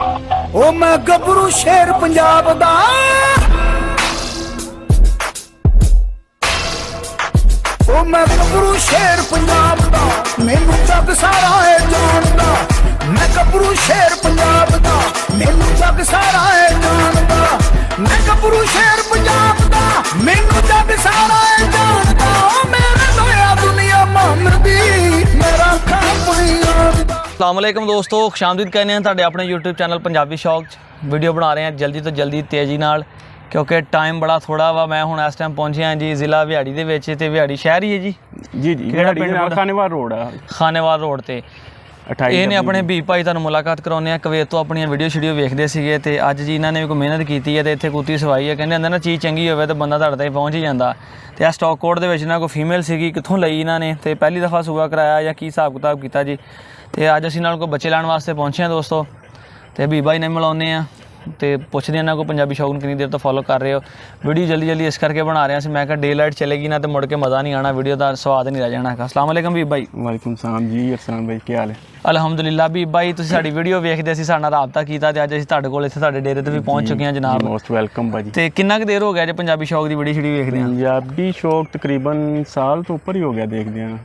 ओ मैं गबरू शेर पंजाब दा, ओ मैं गबरू शेर पंजाब दा, मैनू जग सारा है जानदा। मैं गबरू शेर पंजाब दा, मैनू जग सारा है जानदा। मैं गबरू शेर पंजाब दा, मैनू जग सारा है जानदा। ओ मेरे लोया दुनिया मामदी, मेरा खाम अस्सलामुअलैकुम दोस्तों, खुशामदीद कहने हैं तुहाडे अपने यूट्यूब चैनल पंजाबी शौक वीडियो बना रहे हैं जल्दी तो जल्दी तेज़ी नाल, क्योंकि टाइम बड़ा थोड़ा वा। मैं हुण इस टाइम पहुंचे जी जिला बिहाड़ी दे विच, ते बिहाड़ी शहर ही है जी। जी जी खानेवाल रोड है, खानेवाल रोड ते ਇਹ ਨੇ ਆਪਣੇ ਵੀ ਭਾਈ ਤੁਹਾਨੂੰ ਮੁਲਾਕਾਤ ਕਰਾਉਂਦੇ ਆ। ਕਵੇਤ ਤੋਂ ਆਪਣੀਆਂ ਵੀਡੀਓ ਸ਼ੀਡੀਓ ਵੇਖਦੇ ਸੀਗੇ ਤੇ ਅੱਜ ਜੀ ਇਹਨਾਂ ਨੇ ਵੀ ਕੋਈ ਮਿਹਨਤ ਕੀਤੀ ਹੈ ਤੇ ਇੱਥੇ ਕੁੱਤੀ ਸਵਾਈ ਹੈ। ਕਹਿੰਦੇ ਹੁੰਦੇ ਨਾ ਚੀਜ਼ ਚੰਗੀ ਹੋਵੇ ਤਾਂ ਬੰਦਾ ਤੁਹਾਡੇ ਤੱਕ ਪਹੁੰਚ ਹੀ ਜਾਂਦਾ। ਤੇ ਆ ਸਟਾਕ ਕੋਡ ਦੇ ਵਿੱਚ ਨਾ ਕੋਈ ਫੀਮੇਲ ਸੀਗੀ, ਕਿੱਥੋਂ ਲਈ ਇਹਨਾਂ ਨੇ ਤੇ ਪਹਿਲੀ ਦਫਾ ਸੂਆ ਕਰਾਇਆ ਜਾਂ ਕੀ ਹਿਸਾਬ ਕਿਤਾਬ ਕੀਤਾ ਜੀ। ਤੇ ਅੱਜ ਅਸੀਂ ਨਾਲ ਕੋਈ ਬੱਚੇ ਲੈਣ ਵਾਸਤੇ ਪਹੁੰਚੇ ਹਾਂ ਦੋਸਤੋ, ਤੇ ਵੀ ਭਾਈ ਨੇ ਮਿਲਾਉਂਦੇ ਆ ਤੇ ਪੁੱਛਦੇ ਇਹਨਾਂ ਕੋ ਪੰਜਾਬੀ ਸ਼ੌਕ ਨੂੰ ਕਿੰਨੀ ਦੇਰ ਤੋਂ ਫੋਲੋ ਕਰ ਰਹੇ ਹੋ। ਵੀਡੀਓ ਜਲਦੀ ਜਲਦੀ ਇਸ ਕਰਕੇ ਬਣਾ ਰਿਹਾ ਸੀ, ਮੈਂ ਕਿਹਾ ਡੇ ਲਾਈਟ ਚਲੇਗੀ ਨਾ ਤੇ ਮੁੜ ਕੇ ਮਜ਼ਾ ਨਹੀਂ ਆਣਾ, ਵੀਡੀਓ ਦਾ ਸਵਾਦ ਨਹੀਂ ਰਹਿ ਜਾਣਾ ਹੈਗਾ। अस्सलाम वालेकुम भी भाई। वालेकुम सलाम जी अरसान भाई, ਕੀ ਹਾਲ ਹੈ? ਅਲਹਮਦੁਲਿਲਾ ਵੀ ਭਾਈ, ਤੁਸੀਂ ਸਾਡੀ ਵੀਡੀਓ ਵੇਖਦੇ ਸੀ, ਸਾਡੇ ਨਾਲ ਰਾਬਤਾ ਕੀਤਾ ਤੇ ਅੱਜ ਅਸੀਂ ਤੁਹਾਡੇ ਕੋਲ ਇੱਥੇ ਤੁਹਾਡੇ ਡੇਰੇ ਤੇ ਵੀ ਪਹੁੰਚ ਚੁੱਕੇ ਹਾਂ ਜਨਾਬ। ਮੋਸਟ ਵੈਲਕਮ ਭਾਜੀ। ਤੇ ਕਿੰਨਾ ਕੁ ਦੇਰ ਹੋ ਗਿਆ ਜੇ ਪੰਜਾਬੀ ਸ਼ੌਕ ਦੀ ਵੀਡੀਓ ਸ਼ੀਡੀ ਵੇਖਦੇ ਹਾਂ? ਪੰਜਾਬੀ ਸ਼ੌਕ ਤਕਰੀਬਨ ਸਾਲ ਤੋਂ ਉੱਪਰ ਹੀ ਹੋ ਗਿਆ ਦੇਖਦੇ ਹਾਂ।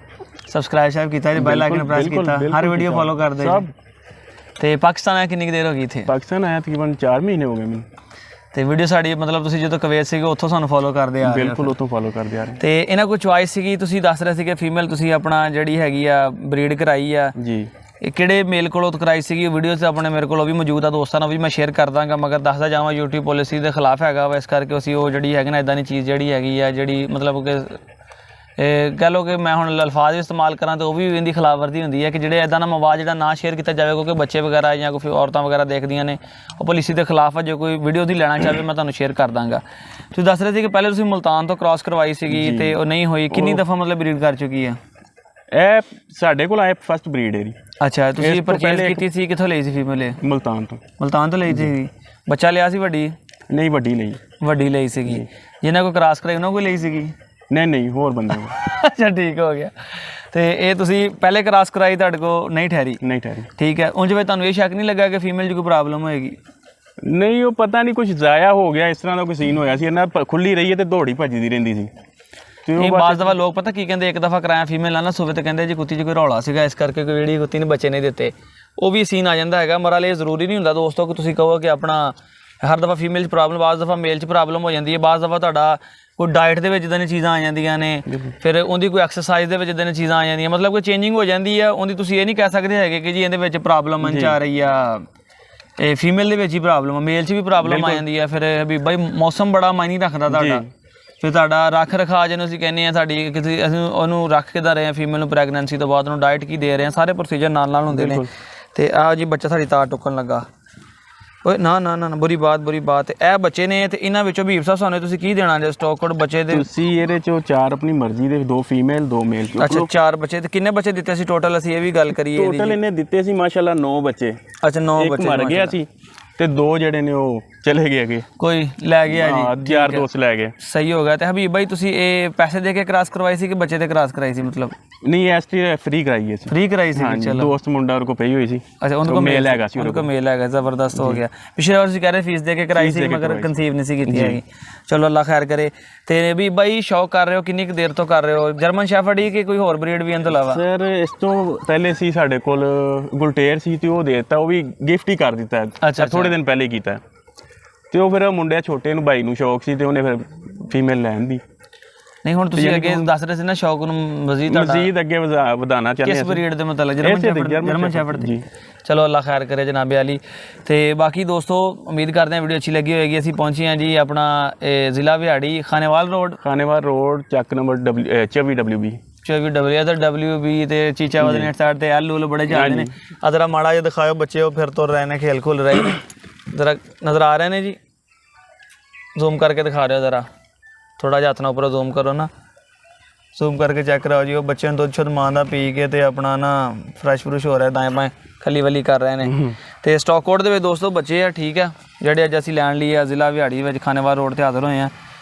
ਸਬਸਕ੍ਰਾਈਬ ਸ਼ਾਇਬ ਕੀਤਾ ਜੀ, ਬੈਲ ਆਈਕਨ ਪ੍ਰੈਸ ਕੀਤਾ, ਹਰ ਵੀਡੀਓ ਫੋਲੋ ਕਰਦੇ ਸਭ। ਤੇ ਪਾਕਿਸਤਾਨ ਆਇਆ ਕਿੰਨੀ ਕੁ ਦੇਰ ਹੋ ਗਈ ਇੱਥੇ? ਪਾਕਿਸਤਾਨ ਆਇਆ ਤਕਰੀਬਨ 4 ਮਹੀਨੇ ਹੋ ਗਏ ਮੈਨੂੰ। ਤੇ ਵੀਡੀਓ ਸਾਡੀ ਮਤਲਬ ਤੁਸੀਂ ਜਦੋਂ ਕੁਵੈਤ ਸੀਗੇ ਉੱਥੋਂ ਸਾਨੂੰ ਫੋਲੋ ਕਰਦੇ ਆ ਰਹੇ? ਬਿਲਕੁਲ ਉੱਥੋਂ ਫੋਲੋ ਕਰਦੇ ਆ ਰਹੇ। ਤੇ ਇਹਨਾਂ ਕੋਲ ਚੁਆਇਸ ਸੀਗੀ, ਤੁਸੀਂ ਦੱਸ ਰਹੇ ਸੀਗੇ ਫੀਮੇਲ ਤੁਸੀਂ ਆਪਣਾ ਜਿਹੜੀ ਹੈਗੀ ਆ ਬਰੀਡ ਕਰਾਈ ਆ ਜੀ। ਇਹ ਕਿਹੜੇ ਮੇਲ ਕੋਲੋਂ ਕਰਾਈ ਸੀਗੀ? ਵੀਡੀਓ 'ਚ ਆਪਣੇ ਮੇਰੇ ਕੋਲ ਉਹ ਵੀ ਮੌਜੂਦ ਆ, ਦੋਸਤਾਂ ਨਾਲ ਵੀ ਮੈਂ ਸ਼ੇਅਰ ਕਰ ਦਾਂਗਾ, ਮਗਰ ਦੱਸਦਾ ਜਾਵਾਂ YouTube ਪੋਲਿਸੀ ਦੇ ਖਿਲਾਫ ਹੈਗਾ ਵਾ, ਇਸ ਕਰਕੇ ਅਸੀਂ ਉਹ ਜਿਹੜੀ ਹੈਗੀ ਨਾ ਇੱਦਾਂ ਦੀ ਚੀਜ਼ ਜਿਹੜੀ ਹੈਗੀ ਆ ਜਿਹੜੀ ਮਤਲਬ ਕਿ कह लो कि मैं हुण अल्फाज इस्तेमाल करा तो वह भी इनकी खिलाफवर्जी होंगी है कि जो इदा ना मवाज जो ना शेयर किया जाए, क्योंकि बच्चे वगैरह या कोई औरतें वगैरह देखदियां ने वो पॉलिसी के खिलाफ है। जो कोई वीडियो की लेना चाहे मैं तुहानूं शेयर कर दांगा। तुसीं दस रहे थे कि पहले तुसीं मुल्तान तो क्रॉस करवाई सी ते वो नहीं हुई, कितनी दफ़ा मतलब ब्रीड कर चुकी है? ਇਹ ਸਾਡੇ ਕੋਲ ਆਏ ਫਸਟ ਬਰੀਡ ਹੈ ਜੀ। ਅੱਛਾ, ਤੁਸੀਂ ਪਰਚੇਜ਼ ਕੀਤੀ ਸੀ, ਕਿੱਥੋਂ ਲਈ ਸੀ ਫੀਮੇਲ? ਮੁਲਤਾਨ ਤੋਂ। ਮੁਲਤਾਨ ਤੋਂ ਲਈ ਸੀ। ਬੱਚਾ ਲਿਆ ਸੀ ਵੱਡੀ? ਨਹੀਂ ਵੱਡੀ ਲਈ। ਵੱਡੀ ਲਈ ਸੀਗੀ। ਜਿਹਨਾਂ ਕੋਈ ਕ੍ਰਾਸ ਕਰਾਈ ਉਹਨਾਂ ਕੋਈ ਲਈ ਸੀਗੀ? ਨਹੀਂ ਨਹੀਂ, ਹੋਰ ਬੰਦੇ ਕੋਲ। ਅੱਛਾ ਠੀਕ ਹੋ ਗਿਆ। ਤੇ ਇਹ ਤੁਸੀਂ ਪਹਿਲੇ ਕ੍ਰਾਸ ਕਰਾਈ, ਤੁਹਾਡੇ ਕੋਲ ਨਹੀਂ ਠਹਿਰੀ? ਨਹੀਂ ਠਹਿਰੀ। ਠੀਕ ਹੈ। ਉਂਝ ਵੇ ਤੁਹਾਨੂੰ ਇਹ ਸ਼ੱਕ ਨਹੀਂ ਲੱਗਾ ਕਿ ਫੀਮੇਲ 'ਚ ਕੋਈ ਪ੍ਰੋਬਲਮ ਹੋਏਗੀ? ਨਹੀਂ, ਉਹ ਪਤਾ ਨਹੀਂ ਕੁਝ ਜ਼ਾਇਆ ਹੋ ਗਿਆ, ਇਸ ਤਰ੍ਹਾਂ ਦਾ ਕੋਈ ਸੀਨ ਹੋਇਆ ਸੀ। ਇਹਨਾਂ ਖੁੱਲੀ ਰਹੀ ਹੈ ਤੇ ਦੌੜੀ ਭੱਜਦੀ ਰਹਿੰਦੀ ਸੀ। ਇਹ ਬਾਜ਼ ਦਫਾ ਲੋਕ ਪਤਾ ਕੀ ਕਹਿੰਦੇ, ਇੱਕ ਦਫਾ ਕਰਾਇਆ ਫੀਮੇਲ ਨਾ ਸੂਵੇ ਤੇ ਕਹਿੰਦੇ ਜੀ ਕੁੱਤੀ 'ਚ ਕੋਈ ਰੌਲਾ ਸੀਗਾ, ਇਸ ਕਰਕੇ ਕੋਈ ਜਿਹੜੀ ਕੁੱਤੀ ਨੇ ਬੱਚੇ ਨਹੀਂ ਦਿੱਤੇ। ਉਹ ਵੀ ਸੀਨ ਆ ਜਾਂਦਾ ਹੈਗਾ। ਮਰਾ ਲਈ ਜ਼ਰੂਰੀ ਨਹੀਂ ਹੁੰਦਾ ਦੋਸਤੋ ਕਿ ਤੁਸੀਂ ਕਹੋ ਕਿ ਆਪਣਾ ਹਰ ਦਫਾ ਫੀਮੇਲ 'ਚ ਪ੍ਰੋਬਲਮ, ਬਾਜ਼ ਦਫਾ ਮੇਲ 'ਚ ਪ੍ਰੋਬਲਮ ਹੋ ਜਾਂਦੀ ਹੈ। ਬਾਜ਼ ਦਫਾ ਤੁਹਾਡਾ ਕੋਈ ਡਾਇਟ ਦੇ ਵਿੱਚ ਇੱਦਾਂ ਦੀਆਂ ਚੀਜ਼ਾਂ ਆ ਜਾਂਦੀਆਂ ਨੇ, ਫਿਰ ਉਹਦੀ ਕੋਈ ਐਕਸਰਸਾਈਜ਼ ਦੇ ਵਿੱਚ ਇੱਦਾਂ ਦੀਆਂ ਚੀਜ਼ਾਂ ਆ ਜਾਂਦੀਆਂ, ਮਤਲਬ ਕੋਈ ਚੇਂਜਿੰਗ ਹੋ ਜਾਂਦੀ ਆ ਉਹਦੀ। ਤੁਸੀਂ ਇਹ ਨਹੀਂ ਕਹਿ ਸਕਦੇ ਹੈਗੇ ਕਿ ਜੀ ਇਹਦੇ ਵਿੱਚ ਪ੍ਰੋਬਲਮ ਮੰਚ ਆ ਰਹੀ ਆ, ਇਹ ਫੀਮੇਲ ਦੇ ਵਿੱਚ ਹੀ ਪ੍ਰੋਬਲਮ ਆ, ਮੇਲ 'ਚ ਵੀ ਪ੍ਰੋਬਲਮ ਆ ਜਾਂਦੀ ਆ। ਫਿਰ ਹਬੀਬ ਭਾਈ ਮੌਸਮ ਬੜਾ ਮਾਇਨੇ ਰੱਖਦਾ ਤੁਹਾਡਾ। ਫਿਰ ਤੁਹਾਡਾ ਰੱਖ ਰਖਾ ਜਿਹਨੂੰ ਅਸੀਂ ਕਹਿੰਦੇ ਹਾਂ, ਸਾਡੀ ਕਿਸੇ ਅਸੀਂ ਉਹਨੂੰ ਰੱਖ ਕਿੱਦਾਂ ਰਹੇ ਹਾਂ ਫੀਮੇਲ ਨੂੰ, ਪ੍ਰੈਗਨੈਂਸੀ ਤੋਂ ਬਾਅਦ ਉਹਨੂੰ ਡਾਇਟ ਕੀ ਦੇ ਰਹੇ ਹਾਂ, ਸਾਰੇ ਪ੍ਰੋਸੀਜਰ ਨਾਲ ਨਾਲ ਹੁੰਦੇ ਨੇ। ਤੇ ਆਹ ਜੀ ਬੱਚਾ ਸਾਡੀ ਤਾਰ ਟੁੱਕਣ ਲੱਗਾ। ਓਏ ਨਾ ਨਾ ਨਾ, ਬੁਰੀ ਬਾਤ। ਇਹ ਬੱਚੇ ਨੇ ਤੇ ਇਹਨਾਂ ਵਿੱਚੋਂ ਹਬੀਬ ਸਾਹਿਬ ਸਾਨੂੰ ਤੁਸੀਂ ਕੀ ਦੇਣਾ ਜੇ ਸਟਾਕ ਕੋਡ ਬੱਚੇ ਦੇ? ਤੁਸੀਂ ਇਹਦੇ ਚੋਂ 4 ਆਪਣੀ ਮਰਜ਼ੀ ਦੇ, 2 ਫੀਮੇਲ 2 ਮੇਲ। ਅੱਛਾ 4 ਬੱਚੇ। ਤੇ ਕਿੰਨੇ ਬੱਚੇ ਦਿੱਤੇ ਸੀ ਟੋਟਲ? ਅਸੀਂ ਇਹ ਵੀ ਗੱਲ ਕਰੀਏ। ਟੋਟਲ ਇਹਨੇ ਦਿੱਤੇ ਸੀ ਮਾਸ਼ਾਅੱਲਾ 9 ਬੱਚੇ। ਅੱਛਾ 9 ਬੱਚੇ। ਇੱਕ ਮਰ ਗਿਆ ਸੀ ਤੇ 2 ਜਿਹੜੇ ਨੇ ਉਹ ਚਲੇ ਗਏ ਅੱਗੇ, ਕੋਈ ਲੈ ਗਿਆ ਜੀ। ਯਾਰ ਦੋਸਤ ਲੈ ਗਏ। ਸਹੀ ਹੋ ਗਿਆ। ਤੇ ਹਬੀਬ ਭਾਈ ਤੁਸੀਂ ਇਹ ਪੈਸੇ ਦੇ ਕੇ ਕ੍ਰਾਸ ਕਰਵਾਈ ਸੀ ਕਿ ਬੱਚੇ ਤੇ ਕ੍ਰਾਸ ਕਰਾਈ ਸੀ? ਮਤਲਬ ਨਹੀਂ, ਐਸਟੀ ਫ੍ਰੀ ਕਰਾਈ ਹੈ। ਫ੍ਰੀ ਕਰਾਈ ਸੀ? ਚਲੋ ਦੋਸਤ ਮੁੰਡਾ ਉਹਦੇ ਕੋਲ ਪਈ ਹੋਈ ਸੀ। ਅੱਛਾ ਉਹਨਾਂ ਕੋਲ ਮੇਲ ਹੈਗਾ ਸੀ? ਉਹਨਾਂ ਕੋਲ ਮੇਲ ਹੈਗਾ, ਜ਼ਬਰਦਸਤ ਹੋ ਗਿਆ। ਪਿਛਲੇ ਵਾਰ ਤੁਸੀਂ ਕਹਿ ਰਹੇ ਫੀਸ ਦੇ ਕੇ ਕਰਾਈ ਸੀ, ਮਗਰ ਕਨਸੀਵ ਨਹੀਂ ਸੀ ਕੀਤੀ ਹੈਗੀ। ਚਲੋ ਅੱਲਾ ਖੈਰ ਕਰੇ। ਤੇ ਵੀ ਬਾਈ ਸ਼ੌਕ ਕਰ ਰਹੇ ਹੋ, ਕਿੰਨੀ ਕੁ ਦੇਰ ਤੋਂ ਕਰ ਰਹੇ ਹੋ? ਜਰਮਨ ਸ਼ੈਫਰਡ ਹੀ ਕਿ ਕੋਈ ਹੋਰ ਬਰੀਡ ਵੀ ਇਹਨਾਂ ਤੋਂ ਇਲਾਵਾ? ਸਰ ਇਸ ਤੋਂ ਪਹਿਲੇ ਸੀ ਸਾਡੇ ਕੋਲ ਗੁਲਟੇਰ ਸੀ ਤੇ ਉਹ ਦੇ ਦਿੱਤਾ, ਉਹ ਵੀ ਗਿਫਟ ਹੀ ਕਰ ਦਿੱਤਾ। ਅੱਛਾ, ਥੋੜੇ ਦਿਨ ਪਹਿਲੇ ਕੀਤਾ। ਤੇ ਉਹ ਫਿਰ ਮੁੰਡੇ ਛੋਟੇ ਨੂੰ ਭਾਈ ਨੂੰ ਸ਼ੌਕ ਸੀ ਤੇ ਉਹਨੇ ਫਿਰ ਫੀਮੇਲ ਲੈਣ ਦੀ। ਨਹੀਂ ਹੁਣ ਤੁਸੀਂ ਅੱਗੇ ਦੱਸ ਰਹੇ ਸੀ ਨਾ ਸ਼ੌਕ ਨੂੰ ਮਜ਼ੀਦ ਅੱਗੇ ਵਧਾਉਣਾ ਚਾਹੁੰਦੇ ਹਾਂ। ਕਿਸ ਬਰੀਡ ਦੇ ਮਤਲਬ? ਜਰਮਨ ਸ਼ੈਫਰਡ ਦੀ। ਚਲੋ ਅੱਲਾ ਖੈਰ ਕਰੇ ਜਨਾਬ ਅਲੀ। ਤੇ ਬਾਕੀ ਦੋਸਤੋ ਉਮੀਦ ਕਰਦੇ ਹਾਂ ਵੀਡੀਓ ਅੱਛੀ ਲੱਗੀ ਹੋਏਗੀ। ਅਸੀਂ ਪਹੁੰਚੇ ਹਾਂ ਜੀ ਆਪਣਾ ਜ਼ਿਲ੍ਹਾ ਬਿਹਾੜੀ, ਖਾਨੇਵਾਲ ਰੋਡ, ਚੱਕ ਨੰਬਰ 24WB 24W। ਇਧਰ WB ਤੇ ਚੀਚਾਵਾਦ ਨੈਟ ਸਾਈਡ ਤੇ ਐਲ ਬੜੇ ਜਾਂਦੇ ਨੇ। ਆ ਜ਼ਰਾ ਮਾੜਾ ਜਿਹਾ ਦਿਖਾਓ ਬੱਚੇ, ਉਹ ਫਿਰ ਤੁਰ ਰਹੇ ਨੇ, ਖੇਲ ਖੁੱਲ ਰਹੇ ਨੇ। ਜ਼ਰਾ ਨਜ਼ਰ ਆ ਰਹੇ ਨੇ ਜੀ? ਜ਼ੂਮ ਕਰਕੇ ਦਿਖਾ ਰਹੇ ਹੋ ਜ਼ਰਾ, ਥੋੜਾ ਜਿਹਾ ਹੱਥ ਨਾਲ ਉੱਪਰ ਜ਼ੂਮ ਕਰੋ ਨਾ, ਜ਼ੂਮ ਕਰਕੇ ਚੈੱਕ ਕਰਾਓ ਜੀ। ਉਹ ਬੱਚੇ ਨੂੰ ਦੁੱਧ ਸ਼ੁੱਧ ਮਾਂ ਦਾ ਪੀ ਕੇ ਤੇ ਆਪਣਾ ਨਾ ਫਰੈਸ਼ ਫਰੂਸ਼ ਹੋ ਰਿਹਾ, ਦਾएं ਬਾएं ਖੱਲੀ ਵੱਲੀ ਕਰ ਰਹੇ ਨੇ। ਤੇ ਸਟਾਕ ਕੋਡ ਦੇ ਵਿੱਚ ਦੋਸਤੋ ਬੱਚੇ ਆ, ਠੀਕ ਆ, ਜਿਹੜੇ ਅੱਜ ਅਸੀਂ ਲੈਣ ਲਈ ਆ ਜ਼ਿਲ੍ਹਾ ਬਿਹਾੜੀ ਵਿੱਚ ਖਾਨੇਵਾਲ ਰੋਡ ਤੇ ਹਾਜ਼ਰ ਹੋਏ ਆ।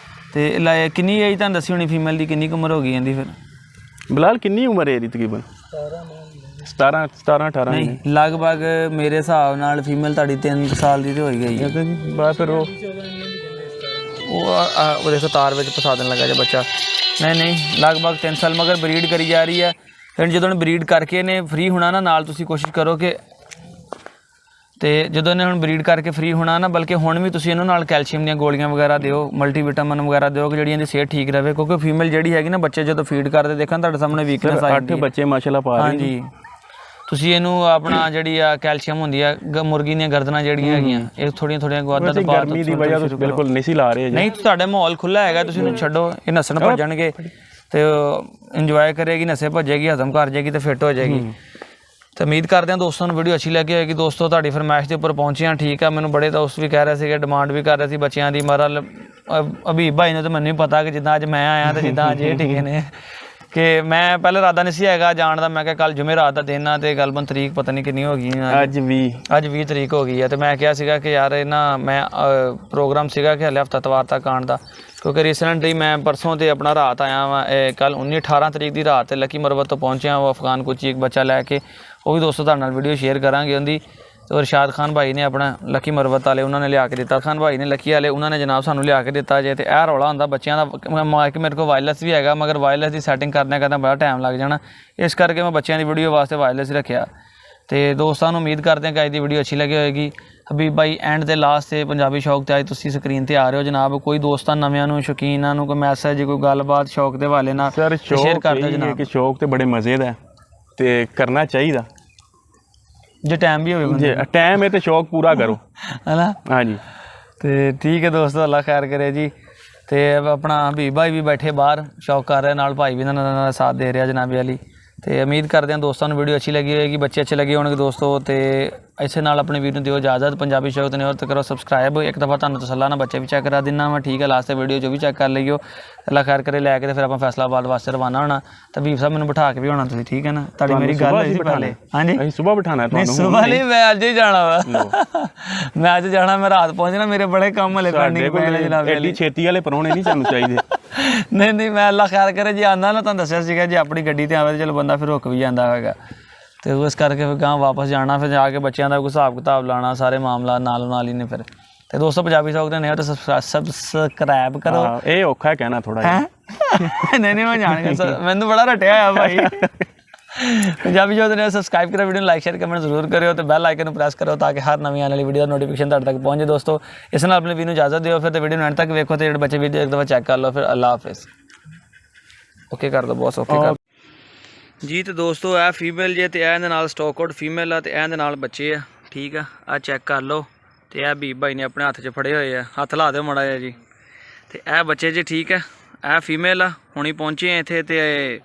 ਤੇ ਕਿੰਨੀ ਏਜ ਤੁਹਾਨੂੰ ਦੱਸੀ ਹੋਣੀ ਫੀਮੇਲ ਦੀ, ਕਿੰਨੀ ਕੁ ਉਮਰ ਹੋ ਗਈ ਇਹਦੀ? ਫਿਰ ਬਿਲਾਲ ਕਿੰਨੀ ਉਮਰ ਹੈ ਇਹਦੀ ਤਕਰੀਬਨ? 17 18 ਨਹੀਂ ਲਗਭਗ ਮੇਰੇ ਹਿਸਾਬ ਨਾਲ ਫੀਮੇਲ ਤੁਹਾਡੀ 3 ਸਾਲ ਦੀ ਤੇ ਹੋਈ ਗਈ ਹੈ। ਜੀ ਬਸ ਫਿਰ ਉਹ ਦੇਖੋ ਤਾਰ ਵਿੱਚ ਫਸਾ ਦੇਣ ਲੱਗਾ ਜੇ ਬੱਚਾ। ਨਹੀਂ ਲਗਭਗ 3 ਸਾਲ ਮਗਰ ਬਰੀਡ ਕਰੀ ਜਾ ਰਹੀ ਹੈ। ਫਿਰ ਜਦੋਂ ਇਹਨੇ ਬਰੀਡ ਕਰਕੇ ਇਹਨੇ ਫ੍ਰੀ ਹੋਣਾ ਨਾ, ਨਾਲ ਤੁਸੀਂ ਕੋਸ਼ਿਸ਼ ਕਰੋ ਕਿ ਤੇ ਜਦੋਂ ਇਹਨੇ ਹੁਣ ਬਰੀਡ ਕਰਕੇ ਫ੍ਰੀ ਹੋਣਾ ਨਾ, ਬਲਕਿ ਹੁਣ ਵੀ ਤੁਸੀਂ ਇਹਨੂੰ ਨਾਲ ਕੈਲਸ਼ੀਅਮ ਦੀਆਂ ਗੋਲੀਆਂ ਵਗੈਰਾ ਦਿਓ, ਮਲਟੀਵਿਟਾਮਿਨ ਵਗੈਰਾ ਦਿਓ ਕਿ ਜਿਹੜੀ ਇਹਦੀ ਸਿਹਤ ਠੀਕ ਰਹੇ, ਕਿਉਂਕਿ ਫੀਮੇਲ ਜਿਹੜੀ ਹੈਗੀ ਨਾ ਬੱਚੇ ਜਦੋਂ ਫੀਡ ਕਰਦੇ ਦੇਖਣ ਤੁਹਾਡੇ ਸਾਹਮਣੇ ਵੀਕਨੈਸ ਆ ਜਾਂਦੀ 8 ਬੱਚੇ ਮਾਸ਼ਾਅੱਲਾ ਪਾ ਰਹੇ। ਹਾਂਜੀ ਤੁਸੀਂ ਇਹਨੂੰ ਆਪਣਾ ਜਿਹੜੀ ਆ ਕੈਲਸ਼ੀਅਮ ਹੁੰਦੀ ਆ ਮੁਰਗੀ ਦੀਆਂ ਗਰਦਨਾਂ ਜਿਹੜੀਆਂ ਹੈਗੀਆਂ ਇਹ ਥੋੜੀਆਂ ਗਵਾਦਾਂ ਤੋਂ ਬਾਅਦ ਗਰਮੀ ਦੀ ਵਜ੍ਹਾ ਤੋਂ ਬਿਲਕੁਲ ਨਹੀਂ ਸੀ ਲਾ ਰਹੇ ਜੀ। ਨਹੀਂ ਤੁਹਾਡਾ ਮਾਹੌਲ ਖੁੱਲਾ ਹੈਗਾ, ਤੁਸੀਂ ਇਹਨੂੰ ਛੱਡੋ, ਇਹ ਨੱਸਣ ਭੱਜਣਗੇ ਤੇ ਇੰਜੋਏ ਕਰੇਗੀ, ਨੱਸੇ ਭੱਜੇਗੀ, ਹਜ਼ਮ ਕਰ ਜਾਏਗੀ ਤੇ ਫਿੱਟ ਹੋ ਜਾਏਗੀ। ਤੇ ਉਮੀਦ ਕਰਦੇ ਹਾਂ ਦੋਸਤਾਂ ਨੂੰ ਵੀਡੀਓ ਅੱਛੀ ਲੱਗੀ ਹੋਏਗੀ। ਦੋਸਤੋ ਤੁਹਾਡੀ ਫਰਮਾਇਸ਼ ਦੇ ਉੱਪਰ ਪਹੁੰਚੇ ਹਾਂ, ਠੀਕ ਆ। ਮੈਨੂੰ ਬੜੇ ਦੋਸਤ ਵੀ ਕਹਿ ਰਹੇ ਸੀਗੇ, ਡਿਮਾਂਡ ਵੀ ਕਰ ਰਹੇ ਸੀ ਬੱਚਿਆਂ ਦੀ। ਮਰਲ ਹਬੀਬ ਭਾਈ ਨੂੰ ਤਾਂ ਮੈਨੂੰ ਵੀ ਪਤਾ ਕਿ ਜਿੱਦਾਂ ਅੱਜ ਮੈਂ ਆਇਆ ਤੇ ਜਿੱਦਾਂ ਅੱਜ ਇਹ ਟਿਕੇ ਨੇ ਕਿ ਮੈਂ ਪਹਿਲੇ ਇਰਾਦਾ ਨਹੀਂ ਸੀ ਹੈਗਾ ਜਾਣ ਦਾ। ਮੈਂ ਕਿਹਾ ਕੱਲ ਜੁਮੇਰਾਤ ਦਾ ਦਿਨ ਆ ਤੇ ਗਲਬਨ ਤਰੀਕ ਪਤਾ ਨਹੀਂ ਕਿੰਨੀ ਹੋ ਗਈ, ਅੱਜ 20 ਤਰੀਕ ਹੋ ਗਈ ਹੈ। ਤੇ ਮੈਂ ਕਿਹਾ ਸੀਗਾ ਕਿ ਯਾਰ ਇਹ ਨਾ ਮੈਂ ਪ੍ਰੋਗਰਾਮ ਸੀਗਾ ਕਿ ਹਲੇ ਹਫ਼ਤਾ ਤਵਾਰ ਤੱਕ ਆਉਣ ਦਾ, ਕਿਉਂਕਿ ਰੀਸੈਂਟਲੀ ਮੈਂ ਪਰਸੋਂ ਤੇ ਆਪਣਾ ਰਾਤ ਆਇਆ ਵਾਂ, ਕੱਲ 19-18 ਤਰੀਕ ਦੀ ਰਾਤ ਤੇ ਲੱਕੀ ਮਰਬਤ ਤੋਂ ਪਹੁੰਚਿਆ ਉਹ ਅਫਗਾਨ ਕੁਚੀ ਇੱਕ ਬੱਚਾ ਲੈ ਕੇ। ਉਹ ਵੀ ਦੋਸਤੋ ਤੁਹਾਡੇ ਨਾਲ ਵੀਡੀਓ ਸ਼ੇਅਰ ਕਰਾਂਗੇ ਉਹਦੀ। ਤੇ ਇਰਸ਼ਾਦ ਖਾਨ ਭਾਈ ਨੇ ਆਪਣਾ ਲੱਕੀ ਮਰਬਤ ਵਾਲੇ ਉਹਨਾਂ ਨੇ ਲਿਆ ਕੇ ਦਿੱਤਾ, ਖਾਨ ਭਾਈ ਨੇ ਲੱਕੀ ਵਾਲੇ ਉਹਨਾਂ ਨੇ ਜਨਾਬ ਸਾਨੂੰ ਲਿਆ ਕੇ ਦਿੱਤਾ ਜੇ। ਤੇ ਇਹ ਰੌਲਾ ਹੁੰਦਾ ਬੱਚਿਆਂ ਦਾ ਕਿ ਮੇਰੇ ਕੋਲ ਵਾਇਰਲੈਸ ਵੀ ਹੈਗਾ, ਮਗਰ ਵਾਇਰਲੈਸ ਦੀ ਸੈਟਿੰਗ ਕਰਨੇ ਕਹਿੰਦਾ ਬੜਾ ਟਾਈਮ ਲੱਗ ਜਾਣਾ, ਇਸ ਕਰਕੇ ਮੈਂ ਬੱਚਿਆਂ ਦੀ ਵੀਡੀਓ ਵਾਸਤੇ ਵਾਇਰਲੈਸ ਹੀ ਰੱਖਿਆ। ਤੇ ਦੋਸਤਾਂ ਨੂੰ ਉਮੀਦ ਕਰਦੇ ਹਾਂ ਕਿ ਅੱਜ ਦੀ ਵੀਡੀਓ ਅੱਛੀ ਲੱਗੀ ਹੋਏਗੀ। ਹਬੀਬ ਭਾਈ ਐਂਡ ਤੇ ਲਾਸਟ ਤੇ ਪੰਜਾਬੀ ਸ਼ੌਕ ਤੇ ਅੱਜ ਤੁਸੀਂ ਸਕਰੀਨ ਤੇ ਆ ਰਹੇ ਹੋ ਜਨਾਬ, ਕੋਈ ਦੋਸਤਾਂ ਨਵਿਆਂ ਨੂੰ ਸ਼ੌਕੀਨਾਂ ਨੂੰ ਕੋਈ ਮੈਸੇਜ ਕੋਈ ਗੱਲਬਾਤ ਸ਼ੌਕ ਦੇ ਹਵਾਲੇ ਨਾਲ ਸ਼ੇਅਰ ਕਰ ਦਿਓ ਜਨਾਬ। ਕਿ ਸ਼ੌਕ ਤੇ ਬੜੇ ਮਜ਼ੇ ਦਾ ਤੇ ਕਰਨਾ ਚਾਹੀਦਾ ਜੇ ਟਾਈਮ ਵੀ ਹੋਵੇ, ਜੇ ਟਾਈਮ ਹੈ ਤੇ ਸ਼ੌਕ ਪੂਰਾ ਕਰੋ ਹੈ ਨਾ। ਹਾਂਜੀ ਤੇ ਠੀਕ ਹੈ ਦੋਸਤੋ, ਅੱਲਾ ਖੈਰ ਕਰੇ ਜੀ। ਤੇ ਆਪਣਾ ਹਬੀਬ ਭਾਈ ਵੀ ਬੈਠੇ ਬਾਹਰ ਸ਼ੌਕ ਕਰ ਰਹੇ, ਨਾਲ ਭਾਈ ਵੀ ਇਹਨਾਂ ਦਾ ਸਾਥ ਦੇ ਰਿਹਾ ਜਨਾਬੀ ਵਾਲੀ। ਤੇ ਉਮੀਦ ਕਰਦੇ ਹਾਂ ਦੋਸਤਾਂ ਨੂੰ ਵੀਡੀਓ ਅੱਛੀ ਲੱਗੀ ਹੋਏਗੀ, ਬੱਚੇ ਅੱਛੇ ਲੱਗੇ ਹੋਣਗੇ ਦੋਸਤੋ। ਤੇ ਇਸੇ ਨਾਲ ਆਪਣੇ ਵੀਰ ਨੂੰ ਦਿਓ ਇਜਾਜ਼ਤ। ਪੰਜਾਬੀ ਸ਼ੌਕ ਤੇ ਹੋਰ ਤੇ ਕਰੋ ਸਬਸਕ੍ਰਾਈਬ। ਇੱਕ ਦਫਾ ਤੁਹਾਨੂੰ ਤਸੱਲਾ ਨਾਲ ਬੱਚੇ ਵੀ ਚੈੱਕ ਕਰਾ ਦਿੰਦਾ ਵਾ, ਠੀਕ ਹੈ। ਲਾਸਟ ਤੇ ਵੀਡੀਓ ਜੋ ਵੀ ਚੈੱਕ ਕਰ ਲਈਓ, ਅੱਲਾ ਖੈਰ ਕਰੇ। ਲੈ ਕੇ ਤੇ ਫਿਰ ਆਪਾਂ ਫੈਸਲਾਬਾਦ ਵਾਸਤੇ ਰਵਾਨਾ ਹੋਣਾ। ਤਾਂ ਹਬੀਬ ਸਾਹਿਬ ਮੈਨੂੰ ਬਿਠਾ ਕੇ ਵੀ ਹੋਣਾ ਤੁਸੀਂ, ਠੀਕ ਹੈ ਨਾ। ਤੁਹਾਡੀ ਮੇਰੀ ਗੱਲ ਹੋਈ ਸੀ ਪਹਿਲੇ। ਹਾਂਜੀ ਅਸੀਂ ਸਵੇਰ ਬਿਠਾਣਾ ਤੁਹਾਨੂੰ। ਸੁਬਾਹ ਨਹੀਂ, ਮੈਂ ਅੱਜ ਹੀ ਜਾਣਾ ਵਾ ਮੈਂ ਅੱਜ ਜਾਣਾ, ਮੈਂ ਰਾਤ ਪਹੁੰਚਣਾ, ਮੇਰੇ ਬੜੇ ਕੰਮ ਹਲੇ ਪੈਂਡਿੰਗ ਪਏ ਨੇ ਜਨਾਬ। ਐਡੀ ਛੇਤੀ ਵਾਲੇ ਪਰੌਣੇ ਨਹੀਂ ਸਾਨੂੰ ਚਾਹੀਦੇ। ਨਹੀਂ ਮੈਂ ਅੱਲਾ ਖੈਰ ਕਰੇ ਜੀ ਆਉਂਦਾ ਨਾ, ਤੁਹਾਨੂੰ ਦੱਸਿਆ ਸੀਗਾ ਜੇ ਆਪਣੀ ਗੱਡੀ ਤੇ ਆਵੇ ਤਾਂ ਚਲੋ ਬੰਦਾ ਫਿਰ ਰੁਕ ਵੀ ਜਾਂਦਾ ਹੈਗਾ। ਤੇ ਉਸ ਕਰਕੇ ਫਿਰ ਗਾਂ ਵਾਪਸ ਜਾਣਾ, ਫਿਰ ਜਾ ਕੇ ਬੱਚਿਆਂ ਦਾ ਕੋਈ ਹਿਸਾਬ ਕਿਤਾਬ ਲਾਉਣਾ, ਸਾਰੇ ਮਾਮਲਾ ਨਾਲ ਹੀ ਨੇ ਫਿਰ। ਤੇ ਦੋਸਤੋ ਪੰਜਾਬੀ ਸ਼ੌਕ ਦੇ ਨੇ ਤਾਂ ਸਬਸਕ੍ਰਾਈਬ ਕਰੋ। ਇਹ ਔਖਾ ਹੈ ਕਹਿਣਾ ਥੋੜਾ ਜਿਹਾ। ਨਹੀਂ ਮੈਂ ਜਾਣ ਗਿਆ, ਮੈਨੂੰ ਬੜਾ ਰਟਿਆ ਆ ਭਾਈ। ਪੰਜਾਬੀ ਸ਼ੌਕ ਦੇ ਨੇ ਸਬਸਕ੍ਰਾਈਬ ਕਰੋ, ਵੀਡੀਓ ਨੂੰ ਲਾਈਕ ਸ਼ੇਅਰ ਕਮੈਂਟ ਜ਼ਰੂਰ ਕਰਿਓ ਤੇ ਬੈਲ ਆਈਕਨ ਨੂੰ ਪ੍ਰੈਸ ਕਰੋ ਤਾਂ ਕਿ ਹਰ ਨਵੀਂ ਆਉਣ ਵਾਲੀ ਵੀਡੀਓ ਦਾ ਨੋਟੀਫਿਕੇਸ਼ਨ ਤੁਹਾਡੇ ਤੱਕ ਪਹੁੰਚੇ ਦੋਸਤੋ। ਇਸ ਨਾਲ ਆਪਣੇ ਵੀਰ ਨੂੰ ਇਜਾਜ਼ਤ ਦਿਓ, ਫਿਰ ਤੇ ਵੀਡੀਓ ਨੂੰ ਐਂਡ ਤੱਕ ਵੇਖੋ ਤੇ ਜਿਹੜੇ ਬੱਚੇ ਵੀਡੀਓ ਇੱਕ ਦਫਾ ਚੈੱਕ ਕਰ ਲਓ, ਫਿਰ ਅੱਲਾ ਹਾਫਿਜ਼। ਓਕੇ ਕਰ ਦਿਓ ਬੋਸ, ਓਕੇ ਕਰ ਜੀ। ਤੇ ਦੋਸਤੋ ਇਹ ਫੀਮੇਲ ਜੇ ਤੇ ਇਹਦੇ ਨਾਲ ਸਟਾਕ ਆਊਟ ਫੀਮੇਲ ਆ ਤੇ ਇਹਦੇ ਨਾਲ ਬੱਚੇ ਆ, ਠੀਕ ਆ। ਆ ਚੈੱਕ ਕਰ ਲਓ। ਤੇ ਇਹ ਹਬੀਬ ਭਾਈ ਨੇ ਆਪਣੇ ਹੱਥ 'ਚ ਫੜੇ ਹੋਏ ਆ, ਹੱਥ ਲਾ ਦਿਓ ਮਾੜਾ ਜਿਹਾ ਜੀ। ਤੇ ਇਹ ਬੱਚੇ ਜੀ, ਠੀਕ ਹੈ। ਇਹ ਫੀਮੇਲ ਆ, ਹੁਣੀ ਪਹੁੰਚੇ ਆ ਇੱਥੇ ਤੇ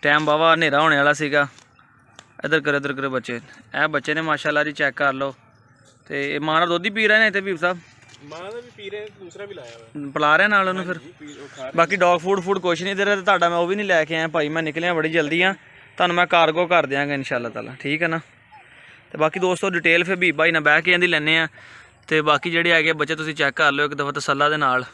ਟਾਈਮ ਵਾਹਵਾ ਹਨੇਰਾ ਹੋਣੇ ਵਾਲਾ ਸੀਗਾ। ਇੱਧਰ ਕਰੋ ਬੱਚੇ, ਇਹ ਬੱਚੇ ਨੇ ਮਾਸ਼ਾਅੱਲਾ ਜੀ, ਚੈੱਕ ਕਰ ਲਓ। ਤੇ ਇਹ ਮਾਂ ਨਾਲ ਦੁੱਧ ਹੀ ਪੀ ਰਹੇ ਨੇ ਇੱਥੇ ਹਬੀਬ ਸਾਹਿਬ, ਮਾਂ ਦਾ ਵੀ ਪੀ ਰਹੇ, ਦੂਸਰਾ ਵੀ ਲਾਇਆ ਹੋਇਆ, ਪਿਲਾ ਰਿਹਾ ਨਾਲ ਉਹਨੂੰ। ਫਿਰ ਬਾਕੀ ਡੌਗ ਫੂਡ ਕੁਛ ਨਹੀਂ ਦੇ ਰਿਹਾ ਤੇ ਤੁਹਾਡਾ ਮੈਂ ਉਹ ਵੀ ਨਹੀਂ ਲੈ ਕੇ ਆਇਆ ਭਾਈ। ਮੈਂ ਨਿਕਲਿਆ ਬੜੀ ਜਲਦੀ ਆ, ਤੁਹਾਨੂੰ ਮੈਂ ਕਾਰਗੋ ਕਰ ਦਿਆਂਗਾ ਇਨਸ਼ਾਅੱਲਾ ਤਾਲਾ, ਠੀਕ ਹੈ ਨਾ। ਤੇ ਬਾਕੀ ਦੋਸਤੋ ਡਿਟੇਲ ਫਿਰ ਹਬੀਬ ਭਾਈ ਨਾਲ ਬਹਿ ਕੇ ਇਹਦੀ ਲੈਂਦੇ ਆ। ਤੇ ਬਾਕੀ ਜਿਹੜੇ ਹੈਗੇ ਬੱਚੇ ਤੁਸੀਂ ਚੈੱਕ ਕਰ ਲਿਓ ਇੱਕ ਦਫਾ ਤਸੱਲਾ ਦੇ ਨਾਲ।